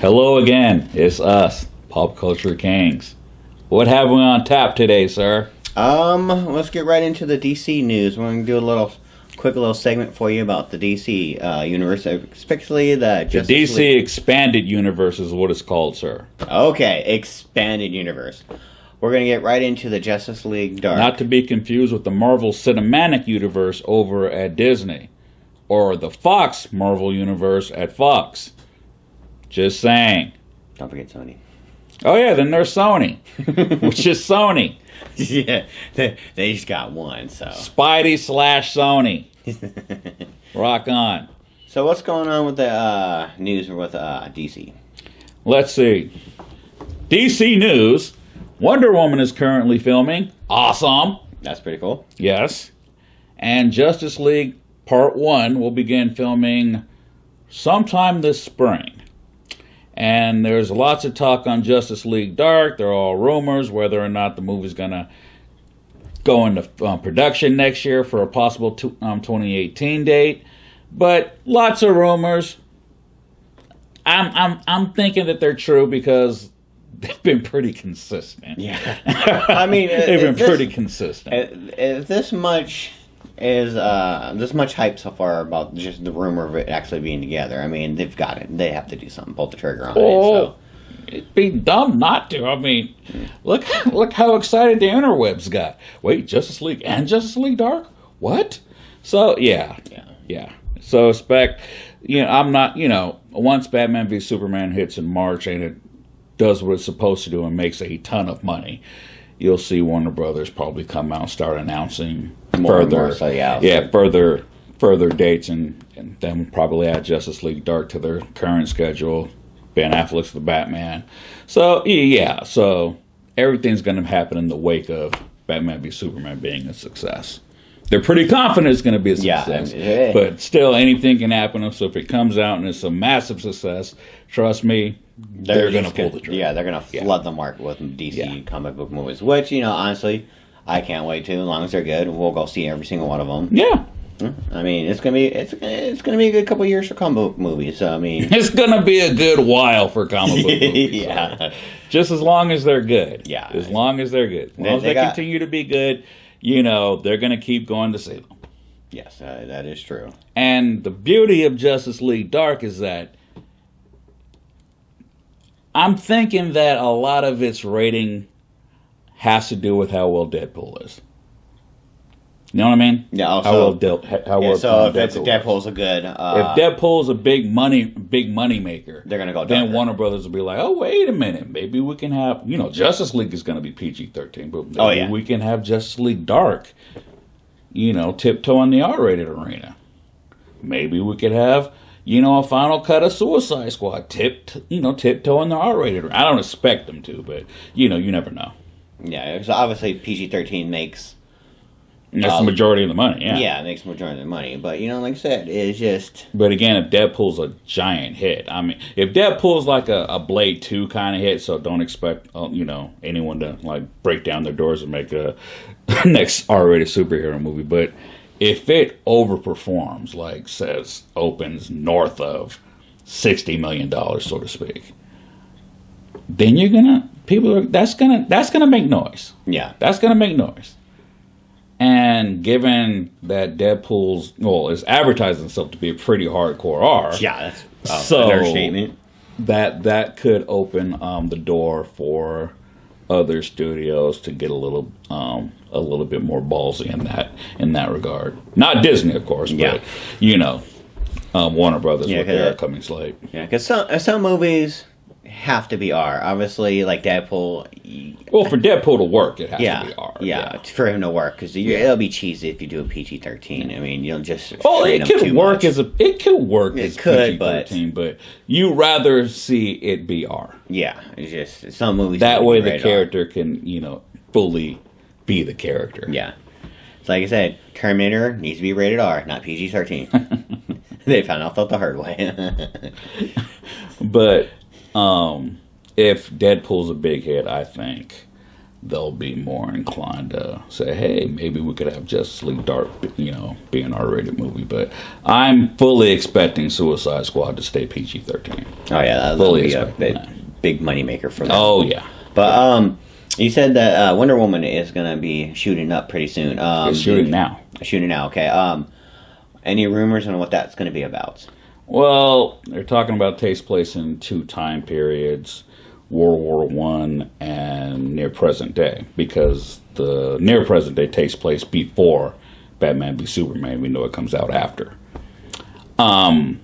Hello again. It's us, Pop Culture Kings. What have we on tap today, sir? Let's get right into the DC news. We're going to do a quick little segment for you about the DC universe, especially the Justice DC League. Expanded Universe is what it's called, sir. Okay, Expanded Universe. We're going to get right into the Justice League Dark. Not to be confused with the Marvel Cinematic Universe over at Disney, or the Fox Marvel Universe at Fox. Just saying. Don't forget Sony. Oh yeah, then there's Sony, which is Sony. Yeah, they just got one, so. Spidey / Sony. Rock on. So what's going on with the news with DC? Let's see. DC News. Wonder Woman is currently filming. Awesome. That's pretty cool. Yes. And Justice League Part 1 will begin filming sometime this spring. And there's lots of talk on Justice League Dark. They're all rumors whether or not the movie's going to go into production next year for a possible 2018 date. But lots of rumors. I'm thinking that they're true because they've been pretty consistent. Yeah. I mean, they've been pretty consistent. If this much hype so far about just the rumor of it actually being together, I mean, they've got it. They have to do something, pull the trigger on it. So. It'd be dumb not to. I mean, look how excited the interwebs got. Wait, Justice League and Justice League Dark? What? So yeah. So I'm not. Once Batman v Superman hits in March and it does what it's supposed to do and makes a ton of money, you'll see Warner Brothers probably come out and start announcing further dates, and then probably add Justice League Dark to their current schedule. Ben Affleck's the Batman. So everything's going to happen in the wake of Batman v Superman being a success. They're pretty confident it's going to be a success. Yeah. But still, anything can happen. So if it comes out and it's a massive success, trust me, they're going to pull the trigger. Yeah, they're going to flood the market with DC comic book movies, which, honestly, I can't wait to. As long as they're good, we'll go see every single one of them. Yeah. I mean, it's gonna be a good couple of years for comic book movies. So I mean, it's gonna be a good while for comic book movies. Yeah, just as long as they're good. Yeah, as long as they're good. As long as they continue to be good, they're gonna keep going to see them. Yes, that is true. And the beauty of Justice League Dark is that I'm thinking that a lot of its rating has to do with how well Deadpool is. You know what I mean? Yeah. Also, so if Deadpool's a good, if Deadpool's a big money maker, they're gonna go. Then Warner Brothers will be like, oh, wait a minute, maybe we can have Justice League is going to be PG-13, but maybe we can have Justice League Dark, tiptoe in the R-rated arena. Maybe we could have a final cut of Suicide Squad, tiptoe in the R-rated arena. I don't expect them to, but you never know. Yeah, because obviously PG-13 makes. That's the majority of the money, yeah. Yeah, it makes the majority of the money. But, like I said, it's just... But again, if Deadpool's a giant hit, I mean, if Deadpool's like a Blade 2 kind of hit, so don't expect, anyone to, break down their doors and make a next R-rated superhero movie. But if it overperforms, opens north of $60 million, so to speak, then that's gonna make noise. Yeah. That's gonna make noise. And given that Deadpool's is advertising itself to be a pretty hardcore R, that's an understatement. That could open the door for other studios to get a little bit more ballsy in that regard. Not Disney, of course, but Warner Brothers with their upcoming slate. Yeah, because some movies have to be R. Obviously, like Deadpool. Well, for Deadpool to work, it has to be R. Yeah, for him to work, because it'll be cheesy if you do a PG-13. I mean, you'll just. Oh, it could work as PG-13, but you rather see it be R. Yeah, it's just some movies. That way, the character can fully be the character. Yeah, it's like I said, Terminator needs to be rated R, not PG-13. They found out the hard way. But if Deadpool's a big hit, I think they'll be more inclined to say, hey, maybe we could have Justice League Dark, be an R-rated movie. But I'm fully expecting Suicide Squad to stay PG-13. Oh yeah, that'll be a big moneymaker for them. Oh yeah. But you said that Wonder Woman is gonna be shooting up pretty soon. It's shooting now. Shooting now. Okay. Any rumors on what that's gonna be about? Well, they're talking about it takes place in 2 time periods. World War One and near present day, because the near present day takes place before Batman v Superman. We know it comes out after. And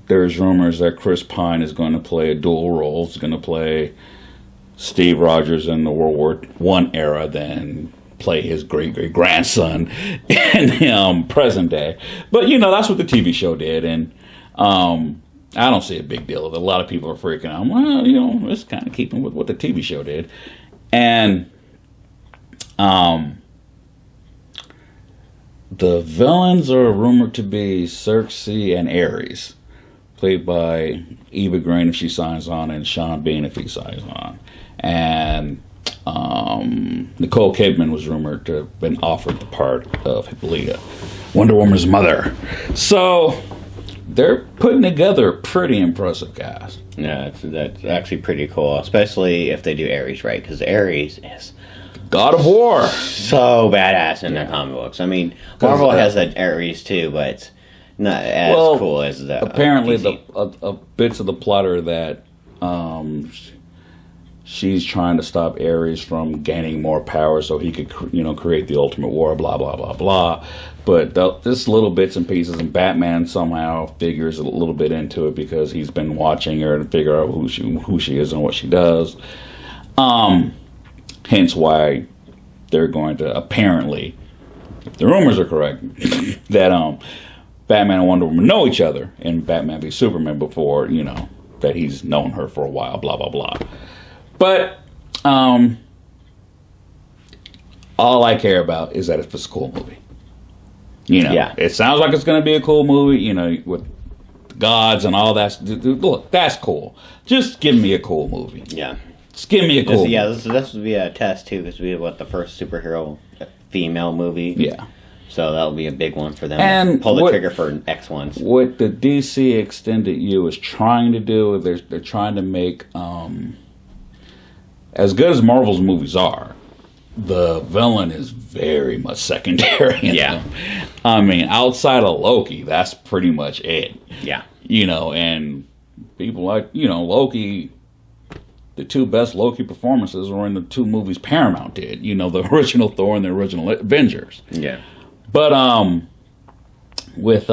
there's rumors that Chris Pine is going to play a dual role. He's going to play Steve Rogers in the World War One era, then play his great grandson in present day. But that's what the TV show did, and I don't see a big deal with it. A lot of people are freaking out. Well, it's kind of keeping with what the TV show did. And the villains are rumored to be Circe and Ares, played by Eva Green if she signs on, and Sean Bean if he signs on. And Nicole Kidman was rumored to have been offered the part of Hippolyta, Wonder Woman's mother. So they're putting together a pretty impressive cast. Yeah, that's actually pretty cool, especially if they do Ares right, because Ares is God of War. So badass in the comic books. I mean, Marvel has an Ares too, but it's not as cool as the. Apparently, bits of the plot are that she's trying to stop Ares from gaining more power so he could, create the ultimate war. Blah blah blah blah. But just little bits and pieces, and Batman somehow figures a little bit into it because he's been watching her and figure out who she is and what she does. Hence why they're going to, apparently, if the rumors are correct, that Batman and Wonder Woman know each other in Batman v Superman before, that he's known her for a while, blah, blah, blah. But all I care about is that it's a cool movie. It sounds like it's going to be a cool movie, with gods and all that. Look, that's cool. Just give me a cool movie. Yeah. Just give me a cool movie. Yeah, this would be a test, too, because we have, the first superhero female movie. Yeah. So that'll be a big one for them. And pull the trigger for X ones. What the DC Extended U is trying to do, they're trying to make, as good as Marvel's movies are, the villain is very much secondary. Yeah. I mean, outside of Loki, that's pretty much it. Yeah. And people like, Loki, the 2 best Loki performances were in the 2 movies Paramount did. The original Thor and the original Avengers. Yeah. But with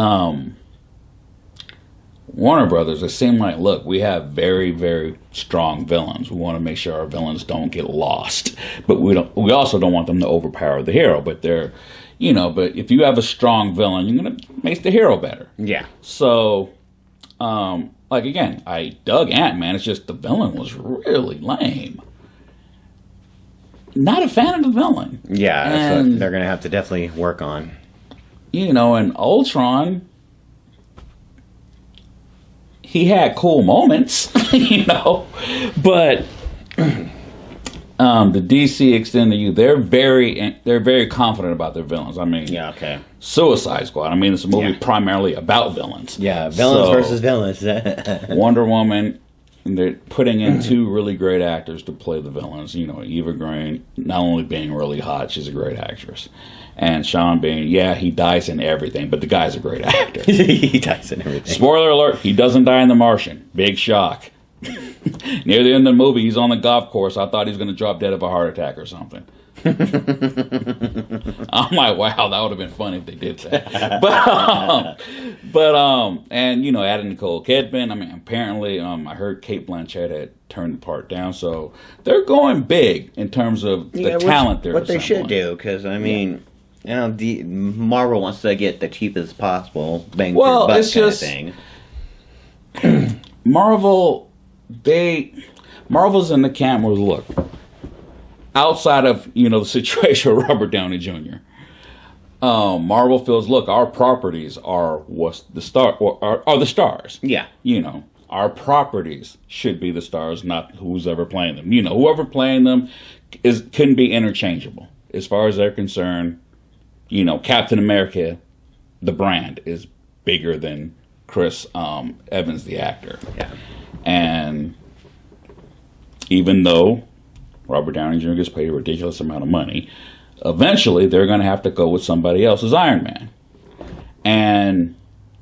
Warner Brothers, it seemed like, look, we have very, very strong villains. We want to make sure our villains don't get lost, but we also don't want them to overpower the hero. But they're, but if you have a strong villain, you're gonna make the hero better. Yeah. So, again, I dug Ant-Man. It's just the villain was really lame. Not a fan of the villain. Yeah, that's what they're gonna have to definitely work on. And Ultron, he had cool moments, but the DC Extended U, they're very confident about their villains. I mean, yeah, okay. Suicide Squad. I mean, it's a movie primarily about villains. Yeah, villains versus villains. Wonder Woman, they're putting in 2 really great actors to play the villains. Eva Green, not only being really hot, she's a great actress. And Sean Bean, he dies in everything, but the guy's a great actor. He dies in everything. Spoiler alert, he doesn't die in The Martian. Big shock. Near the end of the movie, he's on the golf course. I thought he was going to drop dead of a heart attack or something. I'm like, wow, that would have been funny if they did that. And adding Nicole Kidman. I mean, apparently, I heard Cate Blanchett had turned the part down, so they're going big in terms of the talent they're what they assembling. should do, because I mean, the Marvel wants to get the cheapest possible bang for buck it's kind just of thing. Marvel's in the camp where, look, outside of the situation with Robert Downey Jr., Marvel feels, look, our properties are the stars. Yeah. our properties should be the stars, not who's ever playing them. You know, whoever playing them can be interchangeable as far as they're concerned. You know, Captain America, the brand, is bigger than Chris Evans, the actor. Yeah. And even though Robert Downey Jr. gets paid a ridiculous amount of money, eventually they're going to have to go with somebody else's Iron Man. And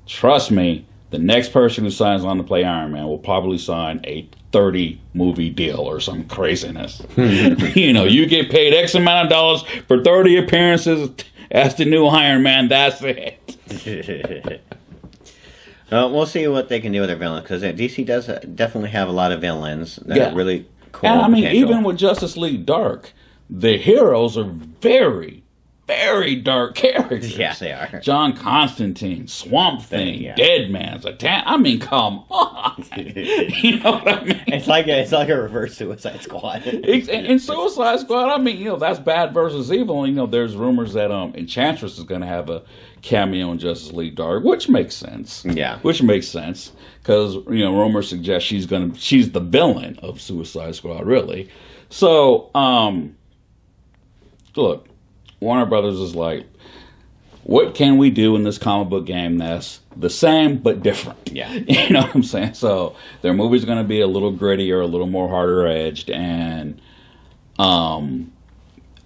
trust me, the next person who signs on to play Iron Man will probably sign a 30 movie deal or some craziness. You know, you get paid X amount of dollars for 30 appearances as the new Iron Man. That's it. We'll see what they can do with their villains, because DC does definitely have a lot of villains that are really cool. And I mean, potential. even with Justice League Dark, the heroes are very, very dark characters. Yeah, they are. John Constantine, Swamp Thing, Yeah. Deadman, I mean, come on. You know what I mean? It's like a reverse Suicide Squad. In Suicide Squad, I mean, you know, that's bad versus evil. You know, there's rumors that Enchantress is going to have a cameo in Justice League Dark, which makes sense. Yeah. Which makes sense, because, you know, rumors suggest she's the villain of Suicide Squad, really. So, look, Warner Brothers is like, what can we do in this comic book game that's the same but different? Yeah. You know what I'm saying? So their movie's going to be a little grittier, a little more harder edged, and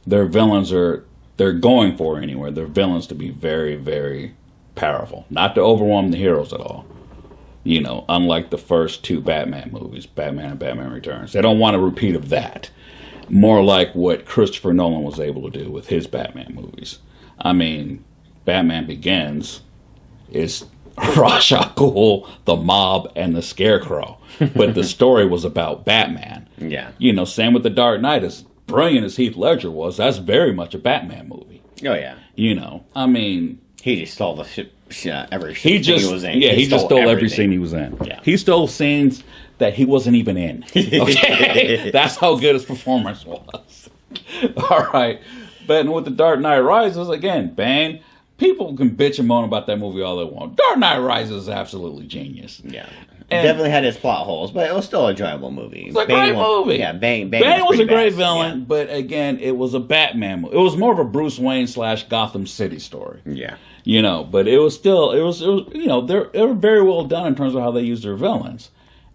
their villains they're going for anywhere. Their villains to be very, very powerful, not to overwhelm the heroes at all. You know, unlike the first two Batman movies, Batman and Batman Returns. They don't want a repeat of that. More like what Christopher Nolan was able to do with his Batman movies. I mean, Batman Begins is Ra's al Ghul, the mob, and the Scarecrow. But the story was about Batman. Yeah. You know, same with The Dark Knight. As brilliant as Heath Ledger was, that's very much a Batman movie. Oh, yeah. You know, I mean, He just stole the every he just was in. he just stole every everything. scene he was in. Yeah. He stole scenes that he wasn't even in. Okay, that's how good his performance was. All right, but with The Dark Knight Rises, again, Bane. People can bitch and moan about that movie all they want. Dark Knight Rises is absolutely genius. Yeah. And- Definitely had its plot holes, but it was still an enjoyable movie. It's a great movie. Yeah, Bane was pretty a great badass. villain, but again, it was a Batman movie. It was more of a Bruce Wayne / Gotham City story. Yeah. You know, but it was you know, they were very well done in terms of how they used their villains.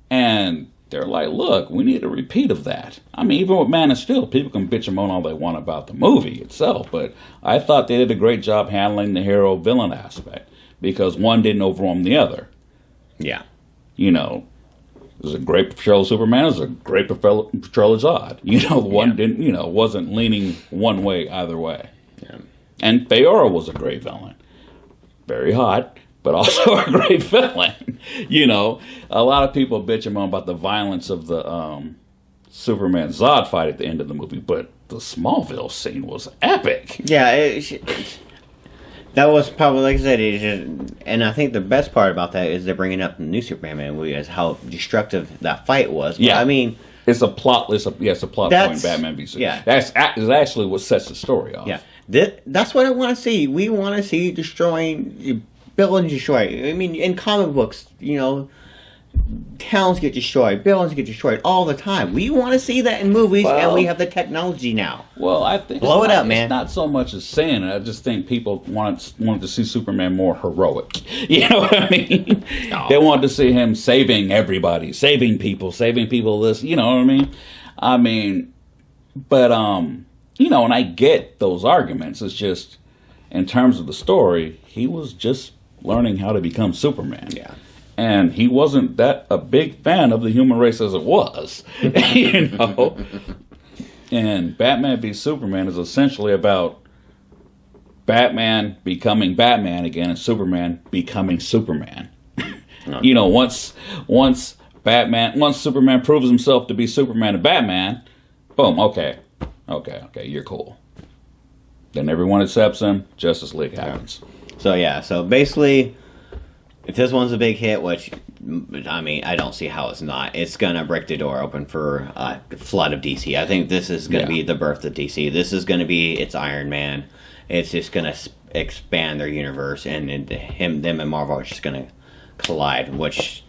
And they're like, look, we need a repeat of that. I mean, even with Man of Steel, people can bitch and moan all they want about the movie itself, but I thought they did a great job handling the hero-villain aspect, because one didn't overwhelm the other. Yeah. You know, it was a great portrayal of Superman, it was a great portrayal of Zod. You know, the one didn't, you know, wasn't leaning one way either way. Yeah. And Feora was a great villain. Very hot, but also a great villain. You know, a lot of people bitch and moan about the violence of the Superman Zod fight at the end of the movie, but the Smallville scene was epic. Yeah, that was probably, like I said, and I think the best part about that is they're bringing up the new Superman movie as how destructive that fight was. But, Yeah. I mean, It's a plot point That's- Batman v Superman. yeah. That's actually what sets the story off. yeah, that's what I want to see. We want to see destroying, buildings destroyed. I mean, in comic books, you know, towns get destroyed, buildings get destroyed all the time. We want to see that in movies, and Well- we have the technology now. Well, I think Blow it's it not- up, man. It's not so much as saying it. I just think people wanted to see Superman more heroic. You know what I mean? Oh. They wanted to see him saving everybody, saving people this. You know what I mean? But you know, and I get those arguments. It's just in terms of the story, he was just learning how to become Superman. Yeah. And he wasn't that a big fan of the human race as it was. You know? And Batman v Superman is essentially about Batman becoming Batman again and Superman becoming Superman. You know, once Superman proves himself to be Superman and Batman, boom, okay, you're cool. Then everyone accepts him, Justice League happens. So yeah, so basically, if this one's a big hit, which, I mean, I don't see how it's not, it's going to break the door open for a flood of DC. I think this is going to be the birth of DC. This is going to be its Iron Man. It's just going to expand their universe, and them and Marvel are just going to collide, which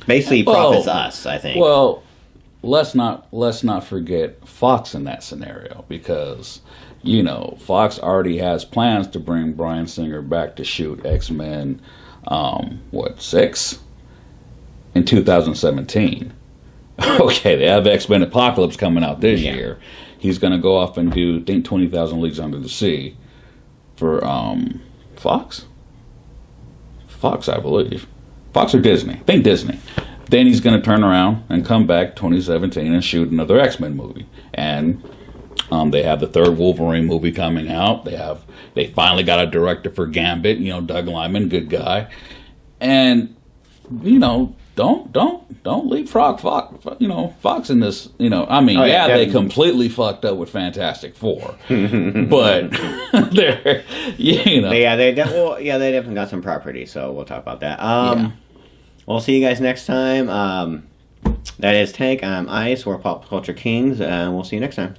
Basically, Well, profits us, I think. Well, let's not forget Fox in that scenario, because Fox already has plans to bring Bryan Singer back to shoot X-Men 6 in 2017. Okay, they have X-Men Apocalypse coming out this year. He's going to go off and do, I think, 20,000 Leagues Under the Sea for Fox, I believe. Fox or Disney? I think Disney. Then he's going to turn around and come back 2017 and shoot another X-Men movie. And they have the third Wolverine movie coming out. They finally got a director for Gambit. Doug Liman, good guy. And don't leapfrog Fox in this. They completely fucked up with Fantastic Four, but they're they definitely got some property. So we'll talk about that. We'll see you guys next time. That is Tank. I'm Ice. We're Pop Culture Kings, and we'll see you next time.